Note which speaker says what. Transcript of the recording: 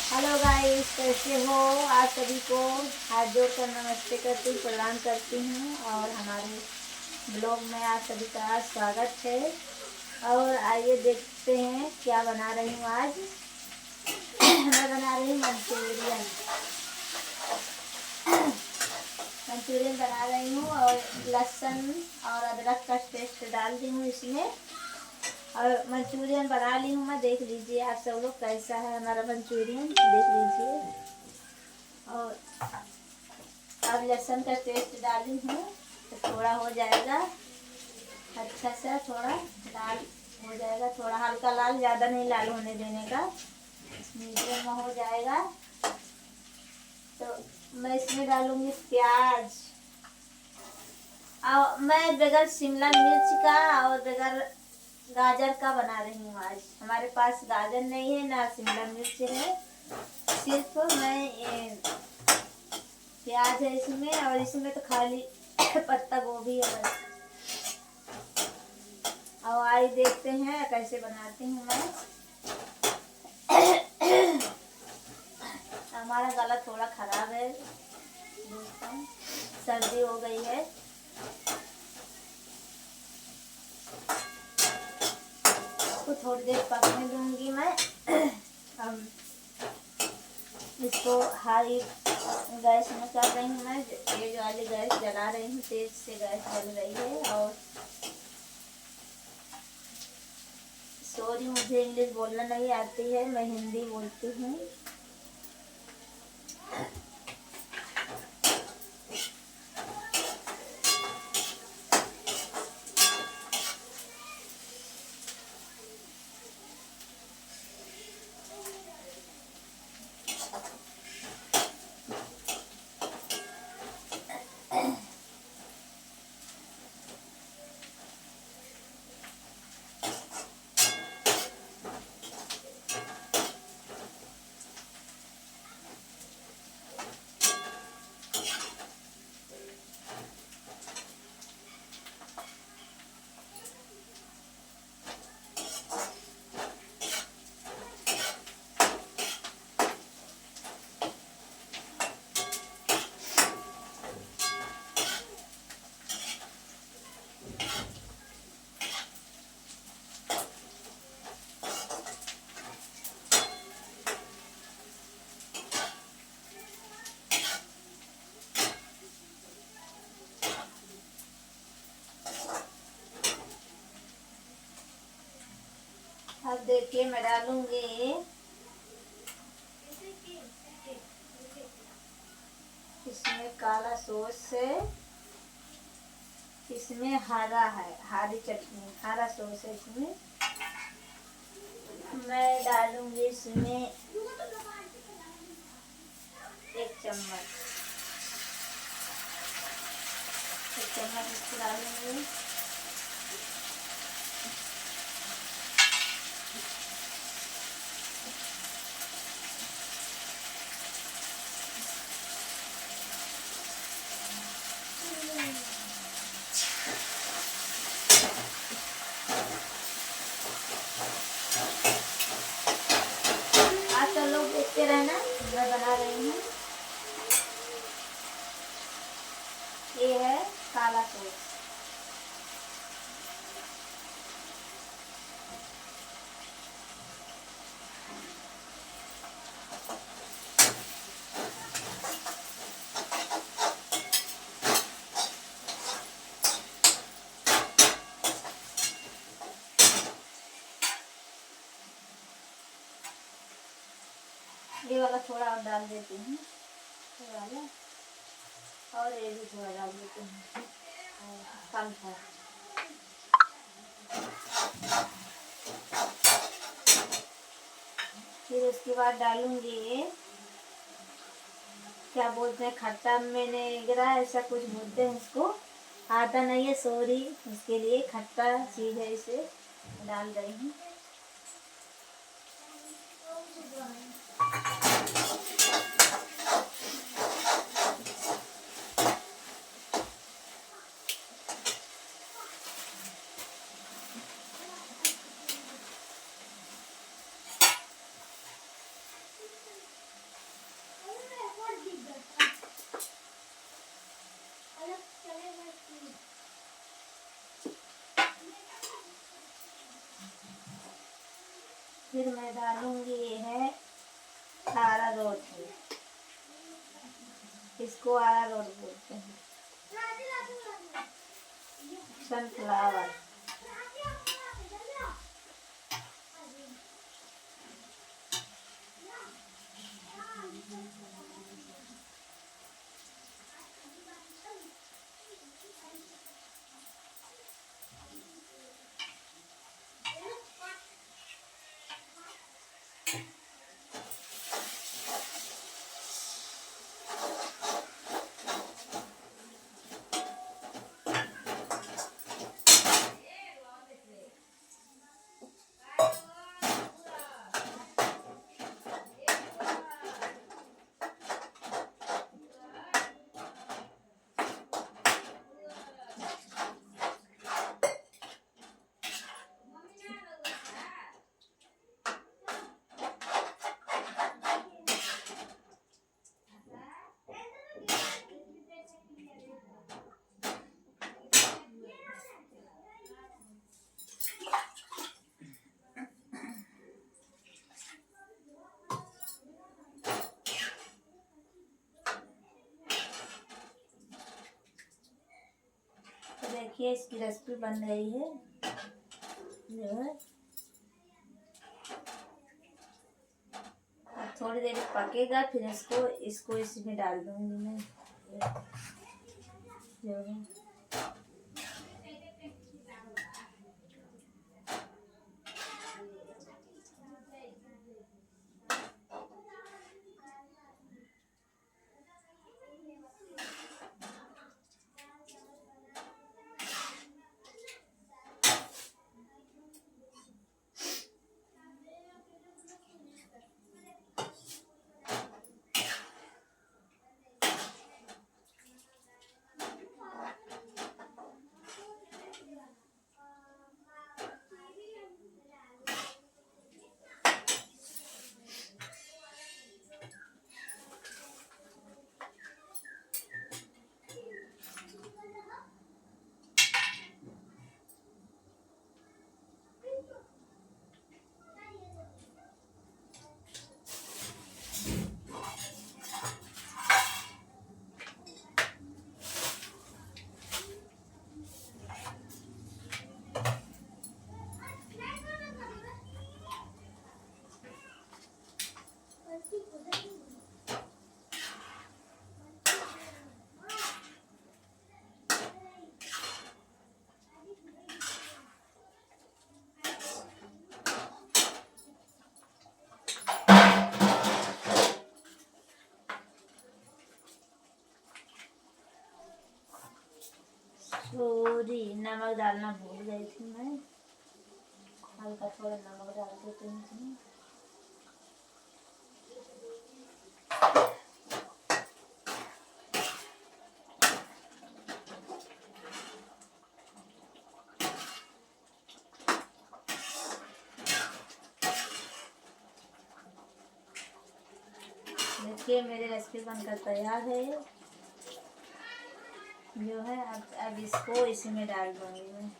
Speaker 1: Hello guys, कैसे हो आप सभी को हाथ जोड़कर नमस्ते करती हूँ, प्रणाम करती हूँ। और हमारे ब्लॉग में आप सभी का स्वागत है। और आइए देखते हैं क्या बना रही हूँ आज। मैं बना रही हूँ मंचूरियन। मंचूरियन बना रही हूँ और लहसुन और अदरक का पेस्ट डाल दी हूँ इसमें। और मंचूरियन बना ली हूँ मैं। देख लीजिए आप सब लोग कैसा है हमारा मंचूरियन, देख लीजिए। और अब लहसुन का पेस्ट डाली हूँ तो थोड़ा हो जाएगा अच्छा सा, थोड़ा लाल हो जाएगा, थोड़ा हल्का लाल, ज़्यादा नहीं लाल होने देने का, मीडियम में हो जाएगा। तो मैं इसमें डालूंगी प्याज। और मैं बगैर शिमला मिर्च का और बगैर गाजर का बना रही हूँ आज। हमारे पास गाजर नहीं है ना शिमला मिर्च है, सिर्फ मैं प्याज है इसमें। और इसमें तो खाली पत्ता गोभी है बस। अब आइए देखते हैं कैसे बनाती हूँ मैं। हमारा गला थोड़ा खराब है दोस्तों, सर्दी हो गई है। इसको थोड़ी देर पकने दूंगी मैं। अब इसको हाई गैस में कर रही हूँ मैं, तेज वाली गैस जला रही हूँ, तेज से गैस जल रही है। और सॉरी, मुझे इंग्लिश बोलना नहीं आती है, मैं हिंदी बोलती हूँ। अब देखिए मैं डालूंगी इसमें काला सॉस है, इसमें हरा है, हरी चटनी, हरा सॉस है इसमें। मैं डालूंगी इसमें 1 चम्मच, 1 चम्मच इसको डालूंगी। आप सब लोग देखते रहना, मैं बना रही हूँ। ये है काला सॉस। ये वाला थोड़ा और डाल देती हूँ, ये वाला, और ये भी थोड़ा डाल देती हूँ, कम था। फिर उसके बाद डालूंगी, क्या बोलते हैं, खट्टा मैंने गिरा, ऐसा कुछ बोलते हैं इसको, आता नहीं है, सॉरी। उसके लिए खट्टा चीज़ है, इसे डाल रही हूँ। फिर मैं डालूंगी, ये है अरारोट। इसको अरारोट बोलते हैं, सनफ्लावर। तो देखिए इसकी रेसिपी बन रही है, जो है अब थोड़ी देर पकेगा, फिर इसको इसमें डाल दूंगी मैं, जो है सॉरी, नमक डालना भूल गई थी मैं, हल्का थोड़ा नमक डाल देती हूँ इसमें। देखिए मेरी रेसिपी बनकर तैयार है, जो है अब इसको इसी में डाल दूँगी मैं।